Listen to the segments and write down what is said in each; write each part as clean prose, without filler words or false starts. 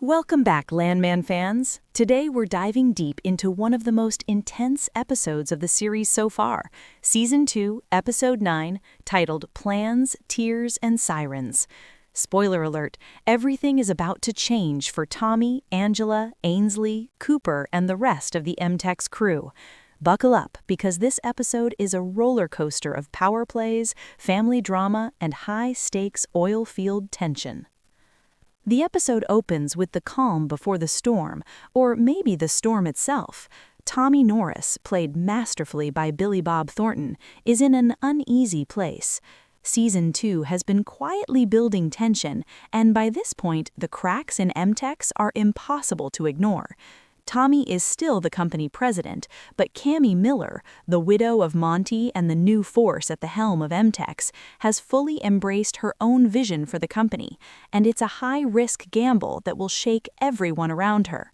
Welcome back, Landman fans. Today we're diving deep into one of the most intense episodes of the series so far, Season 2, Episode 9, titled Plans, Tears, and Sirens. Spoiler alert, everything is about to change for Tommy, Angela, Ainsley, Cooper, and the rest of the M-Tex crew. Buckle up, because this episode is a roller coaster of power plays, family drama, and high-stakes oil-field tension. The episode opens with the calm before the storm, or maybe the storm itself. Tommy Norris, played masterfully by Billy Bob Thornton, is in an uneasy place. Season 2 has been quietly building tension, and by this point, the cracks in M-Tex are impossible to ignore. Tommy is still the company president, but Cami Miller, the widow of Monty and the new force at the helm of M-Tex, has fully embraced her own vision for the company, and it's a high-risk gamble that will shake everyone around her.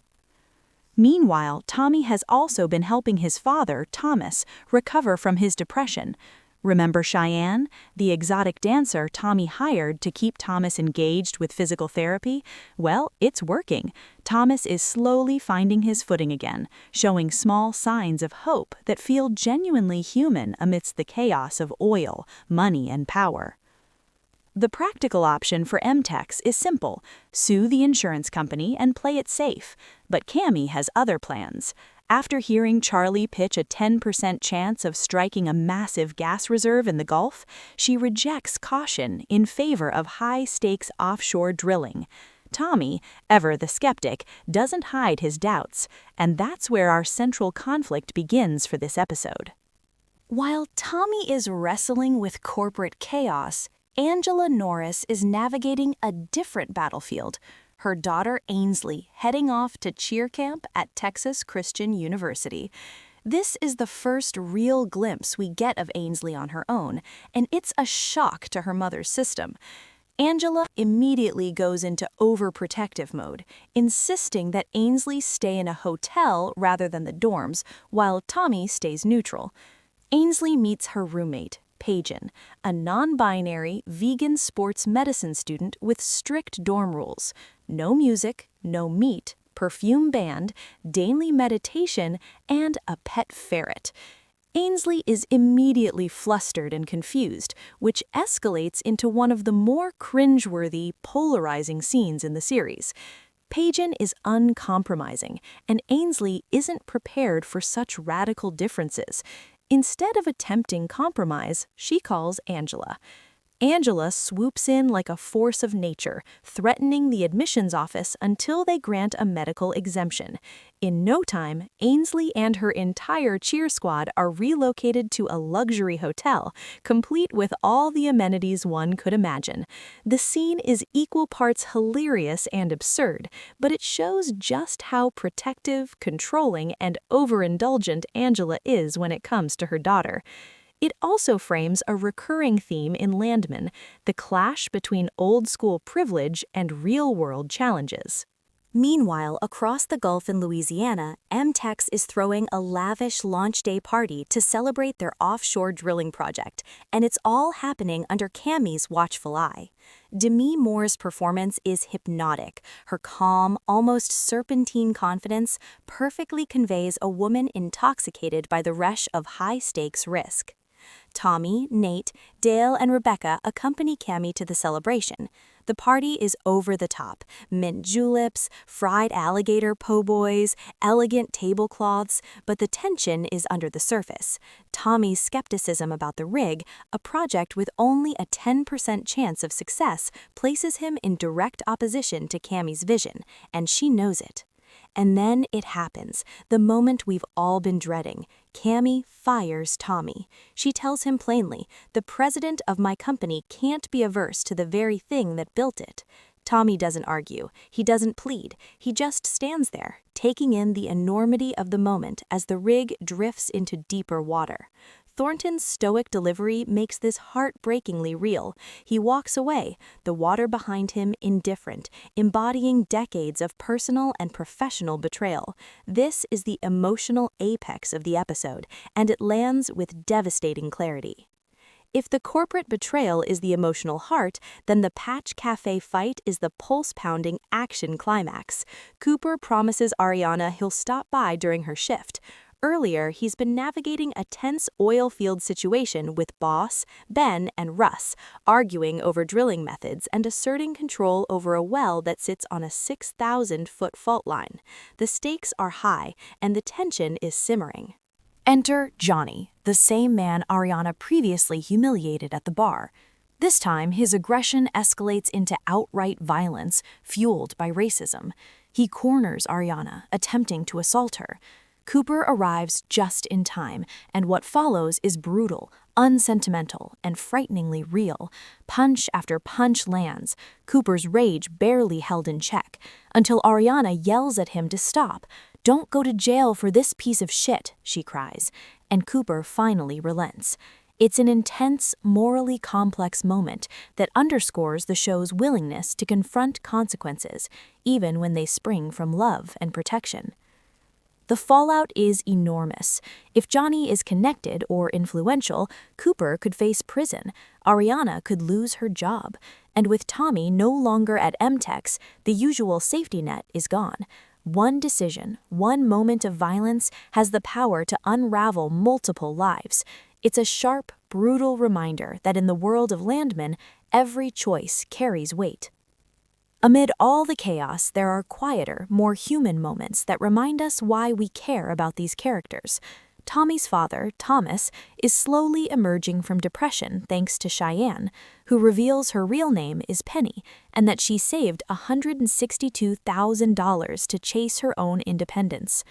Meanwhile, Tommy has also been helping his father, Thomas, recover from his depression. Remember Cheyenne, the exotic dancer Tommy hired to keep Thomas engaged with physical therapy? Well, it's working. Thomas is slowly finding his footing again, showing small signs of hope that feel genuinely human amidst the chaos of oil, money, and power. The practical option for M-Tex is simple: sue the insurance company and play it safe. But Cami has other plans. After hearing Charlie pitch a 10% chance of striking a massive gas reserve in the Gulf, she rejects caution in favor of high-stakes offshore drilling. Tommy, ever the skeptic, doesn't hide his doubts, and that's where our central conflict begins for this episode. While Tommy is wrestling with corporate chaos, Angela Norris is navigating a different battlefield. Her daughter Ainsley heading off to cheer camp at Texas Christian University. This is the first real glimpse we get of Ainsley on her own, and it's a shock to her mother's system. Angela immediately goes into overprotective mode, insisting that Ainsley stay in a hotel rather than the dorms, while Tommy stays neutral. Ainsley meets her roommate, Paige, a non-binary vegan sports medicine student with strict dorm rules. No music, no meat, perfume banned, daily meditation, and a pet ferret. Ainsley is immediately flustered and confused, which escalates into one of the more cringeworthy, polarizing scenes in the series. Paige is uncompromising, and Ainsley isn't prepared for such radical differences. Instead of attempting compromise, she calls Angela. Angela swoops in like a force of nature, threatening the admissions office until they grant a medical exemption. In no time, Ainsley and her entire cheer squad are relocated to a luxury hotel, complete with all the amenities one could imagine. The scene is equal parts hilarious and absurd, but it shows just how protective, controlling, and overindulgent Angela is when it comes to her daughter. It also frames a recurring theme in Landman, the clash between old-school privilege and real-world challenges. Meanwhile, across the Gulf in Louisiana, M-Tex is throwing a lavish launch day party to celebrate their offshore drilling project, and it's all happening under Cami's watchful eye. Demi Moore's performance is hypnotic. Her calm, almost serpentine confidence perfectly conveys a woman intoxicated by the rush of high-stakes risk. Tommy, Nate, Dale, and Rebecca accompany Cami to the celebration. The party is over the top: mint juleps, fried alligator po' boys, elegant tablecloths, but the tension is under the surface. Tommy's skepticism about the rig, a project with only a 10% chance of success, places him in direct opposition to Cami's vision, and she knows it. And then it happens, the moment we've all been dreading. Cami fires Tommy. She tells him plainly, "The president of my company can't be averse to the very thing that built it." Tommy doesn't argue. He doesn't plead. He just stands there, taking in the enormity of the moment as the rig drifts into deeper water. Thornton's stoic delivery makes this heartbreakingly real. He walks away, the water behind him indifferent, embodying decades of personal and professional betrayal. This is the emotional apex of the episode, and it lands with devastating clarity. If the corporate betrayal is the emotional heart, then the Patch Cafe fight is the pulse-pounding action climax. Cooper promises Ariana he'll stop by during her shift. Earlier, he's been navigating a tense oil field situation with Boss, Ben, and Russ, arguing over drilling methods and asserting control over a well that sits on a 6,000-foot fault line. The stakes are high, and the tension is simmering. Enter Johnny, the same man Ariana previously humiliated at the bar. This time, his aggression escalates into outright violence, fueled by racism. He corners Ariana, attempting to assault her. Cooper arrives just in time, and what follows is brutal, unsentimental, and frighteningly real. Punch after punch lands, Cooper's rage barely held in check, until Ariana yells at him to stop. "Don't go to jail for this piece of shit," she cries, and Cooper finally relents. It's an intense, morally complex moment that underscores the show's willingness to confront consequences, even when they spring from love and protection. The fallout is enormous. If Johnny is connected or influential, Cooper could face prison, Ariana could lose her job, and with Tommy no longer at M-Tex, the usual safety net is gone. One decision, one moment of violence has the power to unravel multiple lives. It's a sharp, brutal reminder that in the world of Landman, every choice carries weight. Amid all the chaos, there are quieter, more human moments that remind us why we care about these characters. Tommy's father, Thomas, is slowly emerging from depression thanks to Cheyenne, who reveals her real name is Penny and that she saved $162,000 to chase her own independence.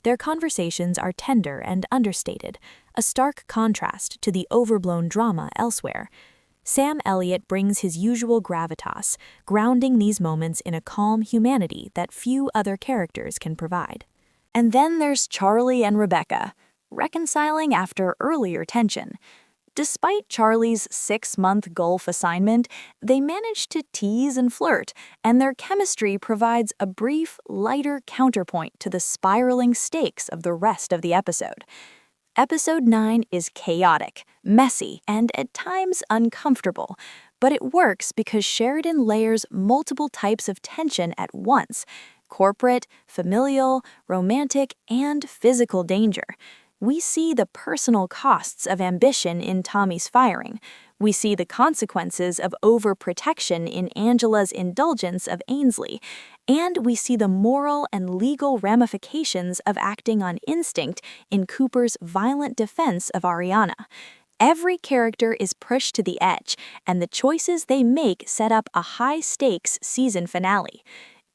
Their conversations are tender and understated, a stark contrast to the overblown drama elsewhere. Sam Elliott brings his usual gravitas, grounding these moments in a calm humanity that few other characters can provide. And then there's Charlie and Rebecca, reconciling after earlier tension. Despite Charlie's 6-month Gulf assignment, they manage to tease and flirt, and their chemistry provides a brief, lighter counterpoint to the spiraling stakes of the rest of the episode. Episode 9 is chaotic, messy, and at times uncomfortable, but it works because Sheridan layers multiple types of tension at once: corporate, familial, romantic, and physical danger. We see the personal costs of ambition in Tommy's firing. We see the consequences of overprotection in Angela's indulgence of Ainsley. And we see the moral and legal ramifications of acting on instinct in Cooper's violent defense of Ariana. Every character is pushed to the edge, and the choices they make set up a high-stakes season finale.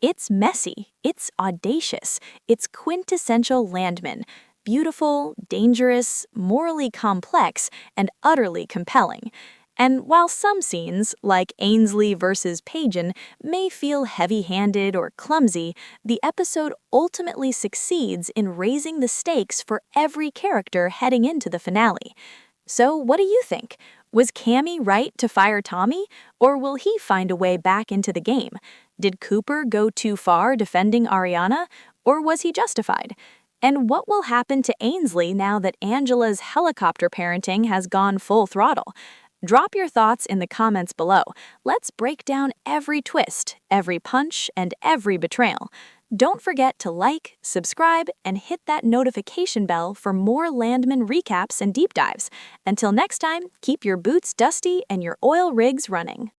It's messy, it's audacious, it's quintessential Landman. Beautiful, dangerous, morally complex, and utterly compelling. And while some scenes, like Ainsley versus Pagan, may feel heavy-handed or clumsy, the episode ultimately succeeds in raising the stakes for every character heading into the finale. So what do you think? Was Cami right to fire Tommy, or will he find a way back into the game? Did Cooper go too far defending Ariana, or was he justified? And what will happen to Ainsley now that Angela's helicopter parenting has gone full throttle? Drop your thoughts in the comments below. Let's break down every twist, every punch, and every betrayal. Don't forget to like, subscribe, and hit that notification bell for more Landman recaps and deep dives. Until next time, keep your boots dusty and your oil rigs running.